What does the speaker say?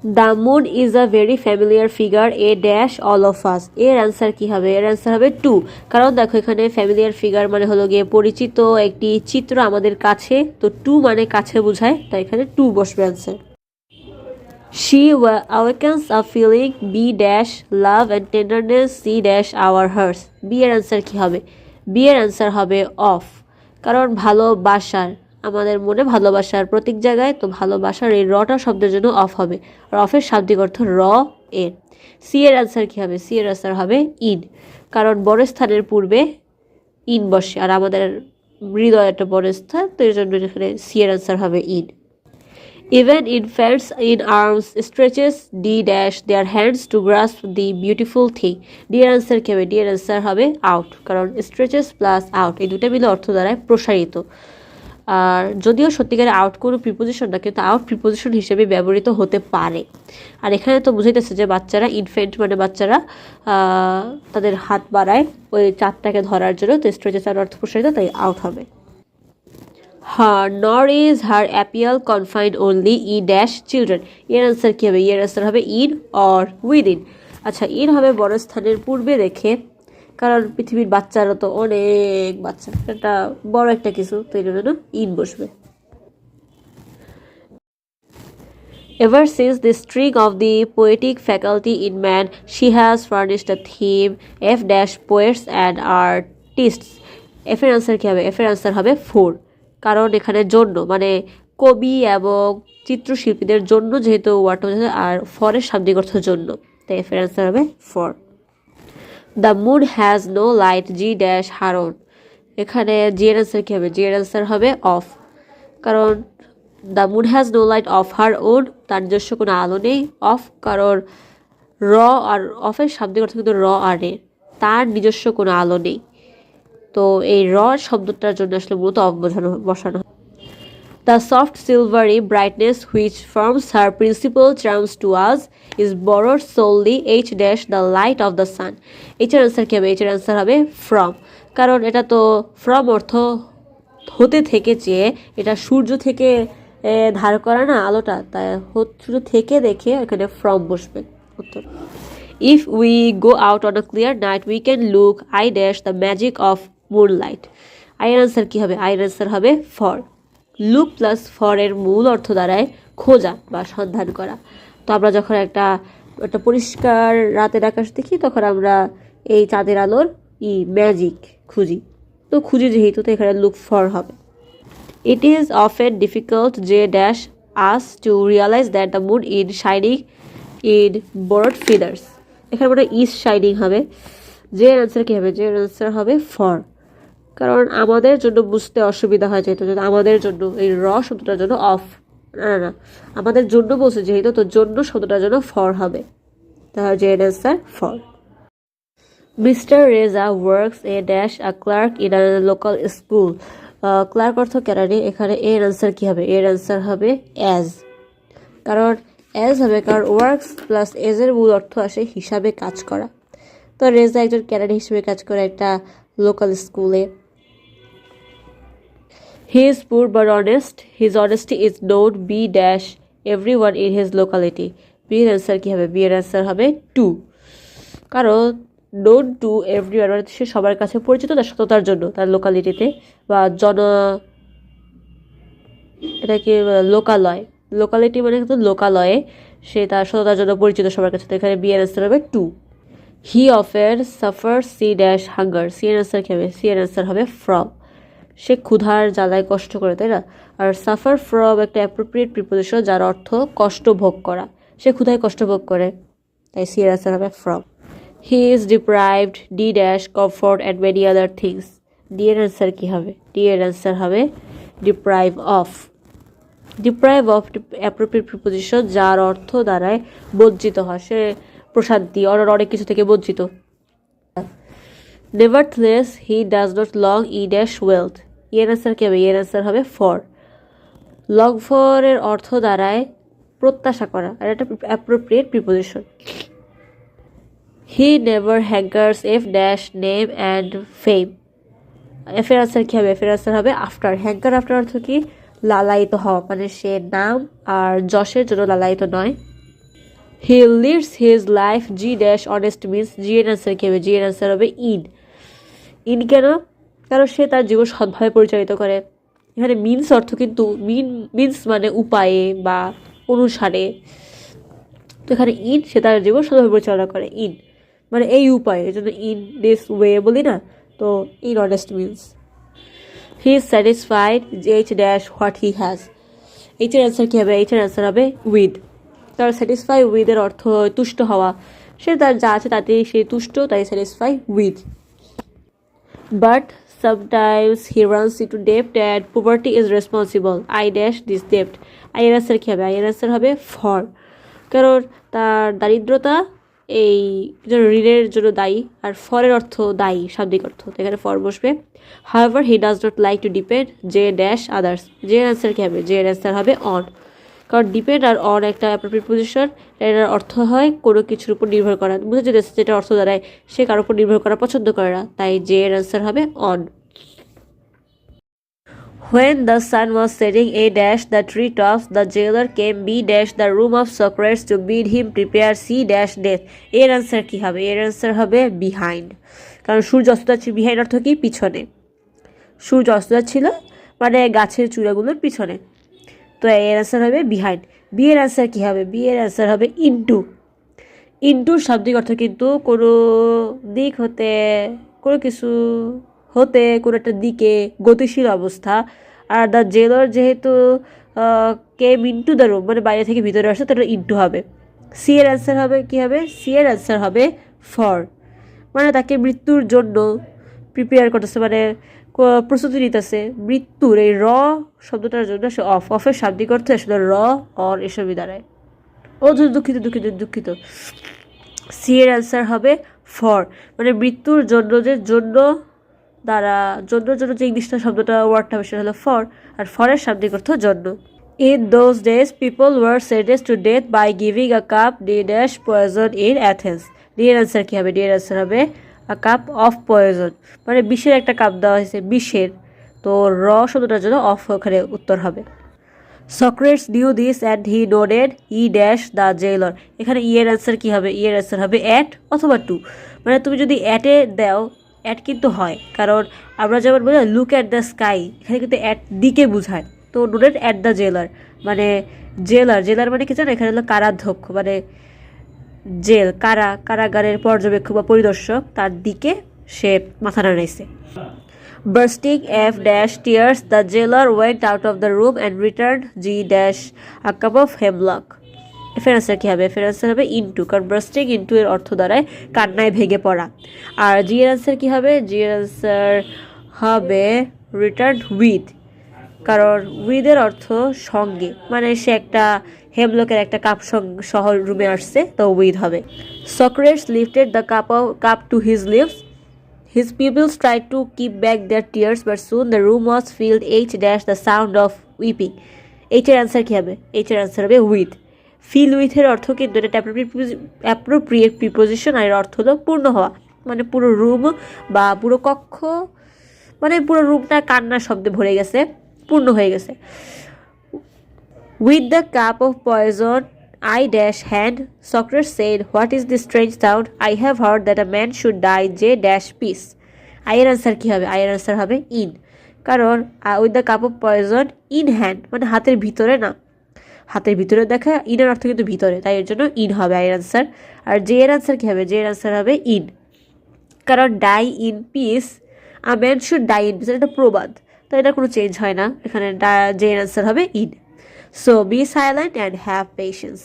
The moon is a very familiar figure a dash all of us. এর answer কি হবে? এর answer হবে টু। কারণ দেখো এখানে ফ্যামিলিয়ার ফিগার মানে হলো গিয়ে পরিচিত একটি চিত্র আমাদের কাছে, তো টু মানে কাছে বোঝায়, তাই এখানে টু বসবে answer. She awakens a feeling B dash love and tenderness C dash our hearts. B এর অ্যান্সার কি হবে? বি এর অ্যান্সার হবে অফ। কারণ ভালোবাসার, আমাদের মনে ভালোবাসার প্রতীক জায়গায়, তো ভালোবাসার এই রটা শব্দের জন্য অফ হবে, আর অফের শাব্দিক অর্থ র এর। সি এর অ্যান্সার কি হবে? সি এর অ্যান্সার হবে ইন। কারণ বড় স্থানের পূর্বে ইন বসে, আর আমাদের হৃদয় একটা বড় স্থান, তো এর জন্য এখানে সি এর অ্যান্সার হবে in. Even infants in arms stretches D dash their hands to grasp the beautiful thing. D এর আনসার কি হবে? D এর আনসার হবে আউট। কারণ stretches প্লাস আউট এই দুটো মিলে অর্থ দ্বারায় প্রসারিত। আর যদিও সত্যিকারে আউট কোনো প্রিপোজিশন না, কিন্তু আউট প্রিপোজিশন হিসেবে ব্যবহৃত হতে পারে। আর এখানে তো বুঝাইতেছে যে বাচ্চারা, ইনফেন্ট মানে বাচ্চারা তাদের হাত বাড়ায় ওই চাঁদটাকে ধরার জন্য, তো স্ট্রেচেস আর অর্থ প্রসারিত, তাই আউট হবে। nor is her appeal confined only in dash children. এর আনসার কি হবে? এর আনসার হবে in or within. আচ্ছা, in হবে বড় স্থানের পূর্বে রেখে, কারণ পৃথিবীর বাচ্চারা তো অনেক বাচ্চা, এটা বড় একটা কিছু, তো এর জন্য in বসবে। Ever since the string of the poetic faculty in man, she has furnished a theme F dash poets and artists. F এর আনসার কি হবে? F এর আনসার হবে 4। কারণ এখানে জন্য মানে কবি এবং চিত্রশিল্পীদের জন্য যেহেতু ওয়ার্ডটা বোঝায়, আর ফরের শাব্দিক অর্থ জন্য, তাই এফ এর আনসার হবে for. The moon has no light G dash her own. এখানে জি এর আনসার কি হবে? জি এর আনসার হবে অফ। কারণ the moon has no light of her own, তার নিজস্ব কোনো আলো নেই। অফ কারণ র আর অফের শাব্দিক অর্থ কিন্তু র আর এর, তার নিজস্ব কোনো আলো নেই, তো এই র শব্দটার জন্য আসলে মূলত অফ বসানো। The soft silvery brightness which forms her principal charms to us is borrowed solely H dash the light of the sun. এইচের অ্যান্সার কী হবে? এইচের অ্যান্সার হবে ফ্রম। কারণ এটা তো ফ্রম অর্থ হতে থেকে, চেয়ে এটা সূর্য থেকে ধার করা না আলোটা, তাই সূর্য থেকে দেখে এখানে ফ্রম বসবে উত্তর। If we go out on a clear night, we can look I dash the magic of moonlight. I এর আনসার কি হবে? I এর আনসার হবে ফর। লুক প্লাস ফর এর মূল অর্থ দ্বারায় খোঁজা বা সন্ধান করা। তো আমরা যখন একটা পরিষ্কার রাতের আকাশ দেখি, তখন আমরা এই চাঁদের আলোর ম্যাজিক খুঁজি, তো খুঁজি যেহেতু, তো এখানে লুক ফর হবে। It is often difficult J dash us to realize that the moon is shining in borrowed feathers. এখানে মনে ইজ শাইনিং হবে। যে এর আনসার কি হবে? যে এর আনসার হবে ফর। কারণ আমাদের জন্য বুঝতে অসুবিধা হয় যেহেতু, আমাদের জন্য এই র শব্দটার জন্য অফ, না আমাদের জন্য বলছে যেহেতু, তো জন্য শব্দটার জন্য ফর হবে, তাহলে যে এর answer for. Mister Reza works a dash a clerk in a local school. Clerk অর্থ ক্যারানি, এখানে এর আনসার কি হবে? এর আনসার হবে অ্যাজ। কারণ অ্যাজ হবে, কারণ ওয়ার্কস প্লাস এজ এর মূল অর্থ আসে হিসাবে কাজ করা, তো রেজা একজন ক্যারানি হিসেবে কাজ করে একটা লোকাল স্কুলে। He is poor but honest, his honesty is known B dash everyone in his locality. B এর অ্যান্সার কি হবে? বি এর অ্যান্সার হবে টু। কারণ নোন টু এভরি ওয়ান, সে সবার কাছে পরিচিত তার সততার জন্য, তার লোকালিটিতে বা এটাকে লোকালয়, লোকালিটি মানে কিন্তু লোকালয়ে সে তার সততার জন্য পরিচিত সবার কাছে, তো এখানে বি এর আনসার হবে to. He often suffer C dash hunger. C এর আনসার কি হবে? সি এর আনসার হবে ফ্রম। সে ক্ষুধার জ্বালায় কষ্ট করে, তাই না? আর সাফার ফ্রম একটা অ্যাপ্রোপ্রিয়েট প্রিপোজিশন যার অর্থ কষ্ট ভোগ করা, সে ক্ষুধায় কষ্ট ভোগ করে, তাই সি এর আনসার হবে from. He is deprived D dash comfort and many other things. D এর আনসার কি হবে? ডি এর আনসার হবে deprive of. Deprive of appropriate preposition যার অর্থ দ্বারায় বঞ্চিত হয়, সে প্রশান্তি অনেক কিছু থেকে বঞ্চিত। Nevertheless he does not long E dash wealth. এর আনসার কি হবে? এর আনসার হবে ফর। লং ফর এর অর্থ দ্বারায় প্রত্যাশা করা, আর একটা appropriate preposition. He never hungers F dash name and fame. F এর আনসার কি হবে? এফ এর আনসার হবে আফটার। হ্যাঙ্গার আফটার অর্থ কি? লালায়িত হওয়া, মানে সে নাম আর যশের জন্য লালায়িত নয়। He leads his life G dash honest means G এর অ্যান্সার কী হবে? জি এর অ্যান্সার হবে ইন। ইন কেন? কারণ সে তার জীবন সৎভাবে পরিচালিত করে। এখানে মিন্স অর্থ কিন্তু মিন্স মানে উপায়ে বা অনুসারে, তো এখানে ইন সে তার জীবন সৎভাবে পরিচালনা করে, ইন মানে এই উপায়ে, এই জন্য ইন দিস ওয়ে বলি না, তো in honest means. He is satisfied H dash what he has. এইচের অ্যান্সার কী হবে? এইচের অ্যান্সার হবে উইথ। তার স্যাটিসফাই উইথের অর্থ তুষ্ট হওয়া, সে তার যা আছে তাতেই সে তুষ্ট, তাই satisfy with. But sometimes he runs into debt and poverty is responsible. I dash this debt. I এর অ্যান্সার কী হবে? I এর অ্যান্সার হবে ফর। কারণ তার দারিদ্রতা এই ঋণের জন্য দায়ী, আর ফরের অর্থ দায়ী, শাব্দিক অর্থ, তো এখানে ফর বসবে। However he does not like to depend J dash others. J এর অ্যান্সার কী হবে? জে এর অ্যান্সার হবে অন। কারণ ডিপেন্ড আর অন একটা প্রিপোজিশন, এর অর্থ হয় কোনো কিছুর উপর নির্ভর করা, বুঝে যেতেছে, যেটা অর্থ দাঁড়ায় সে কারোর উপর নির্ভর করা পছন্দ করে না, তাই জে এর অ্যান্সার হবে on. When the sun was setting a dash the treetops, the jailer came b dash the room of Socrates to bid him prepare c dash death. এর অ্যান্সার কী হবে? এর অ্যান্সার হবে বিহাইন্ড। কারণ সূর্য অস্ত যাচ্ছে, বিহাইন্ড অর্থ কি? পিছনে। সূর্য অস্ত যাচ্ছিল মানে গাছের চূড়াগুলোর পিছনে, তো এর অ্যান্সার হবে বিহাইন্ড। বি এর অ্যান্সার কী হবে? বি এর অ্যান্সার হবে ইনটু। ইনটুর শাব্দিক অর্থ কিন্তু কোনো দিক হতে, কোনো কিছু হতে, কোনো একটা দিকে গতিশীল অবস্থা। আর দ্য জেলর যেহেতু কেম ইনটু দ্য রুম মানে বাইরে থেকে ভিতরে আসছে, তাহলে ইনটু হবে। সি এর অ্যান্সার হবে কী হবে? সি এর অ্যান্সার হবে ফর, মানে তাকে মৃত্যুর জন্য প্রিপেয়ার করতেছে, মানে প্রস্তুতি নিতেছে মৃত্যুর। এই র শব্দটার জন্য সে অফের শাব্দিক অর্থ আসলে র অর এসবই দাঁড়ায়। ও দুঃখিত দুঃখিত দুঃখিত সি এর অ্যান্সার হবে ফর, মানে মৃত্যুর জন্য, যে জন্য দ্বারা জন্য যে ইংলিশটা শব্দটা ওয়ার্ডটা হবে সেটা হলো ফর, আর ফরের শাব্দিক অর্থ জন্য। In those days, people were sentenced to death by giving a cup de dash poison in Athens. D এর অ্যান্সার কী হবে? ডি এর অ্যান্সার হবে আ কাপ অফ পয়জন, মানে বিষের একটা কাপ দেওয়া হয়েছে, বিষের, তো র শব্দটার জন্য অফ ওখানে উত্তর হবে। Socrates knew this and he nodded E dash the jailer. এখানে ই এর অ্যান্সার কী হবে? ই এর অ্যান্সার হবে অ্যাট অথবা টু, মানে তুমি যদি অ্যাটে দাও, অ্যাট কিন্তু হয়, কারণ আমরা যেমন বলি লুক অ্যাট দ্য স্কাই, এখানে কিন্তু অ্যাট দিকে বোঝায়, তো নোডেড অ্যাট দ্য জেলার, মানে জেলার মানে কি জানো? এখানে হলো কারাধ্যক্ষ, মানে জেল কারাগারের পর্যবেক্ষক বা পরিদর্শক, তার দিকে সে মাথা নাড়াইছে। Bursting F dash tears, the jailer went out of the room and returned G dash a cup of hemlock. এফের অ্যান্সার কী হবে? এফের অ্যান্সার হবে ইনটু, কারণ বার্স্টিং ইনটু এর অর্থ দ্বারায় কান্নায় ভেঙে পড়া। আর জি এর অ্যান্সার কী হবে? জি এর অ্যান্সার হবে রিটার্ন উইথ, কারণ উইথের অর্থ সঙ্গে, মানে সে একটা হেমলকের একটা শহর রুমে আসছে, তো উইথ হবে। Socrates lifted the cup to his lips. His pupils tried to keep back their tears, but soon the room was filled H dash the sound of weeping. H এর অ্যান্সার কী হবে? H এর answer হবে with. Feel উইথের অর্থ কিন্তু এটা appropriate preposition, আর এর অর্থ হলো পূর্ণ হওয়া, মানে পুরো রুম বা পুরো কক্ষ, মানে পুরো রুমটা কান্নার শব্দে ভরে গেছে, পূর্ণ হয়ে গেছে। With the cup of poison I dash hand, Socrates said, "What is this strange sound? I have heard that a man should die J dash peace." I এর অ্যান্সার কী হবে? I এর অ্যান্সার হবে ইন, কারণ with the cup of poison in hand মানে হাতের ভিতরে না, হাতের ভিতরে দেখা, ইনের অর্থ কিন্তু ভিতরে, তাই এর জন্য ইন হবে আই এর অ্যান্সার। আর জে এর অ্যান্সার কী হবে? জে এর অ্যান্সার হবে ইন, কারণ die in peace, a man should die in peace, এটা প্রবাদ, তো এটা কোনো চেঞ্জ হয় না, এখানে জে এর অ্যান্সার হবে in. So be silent and have patience.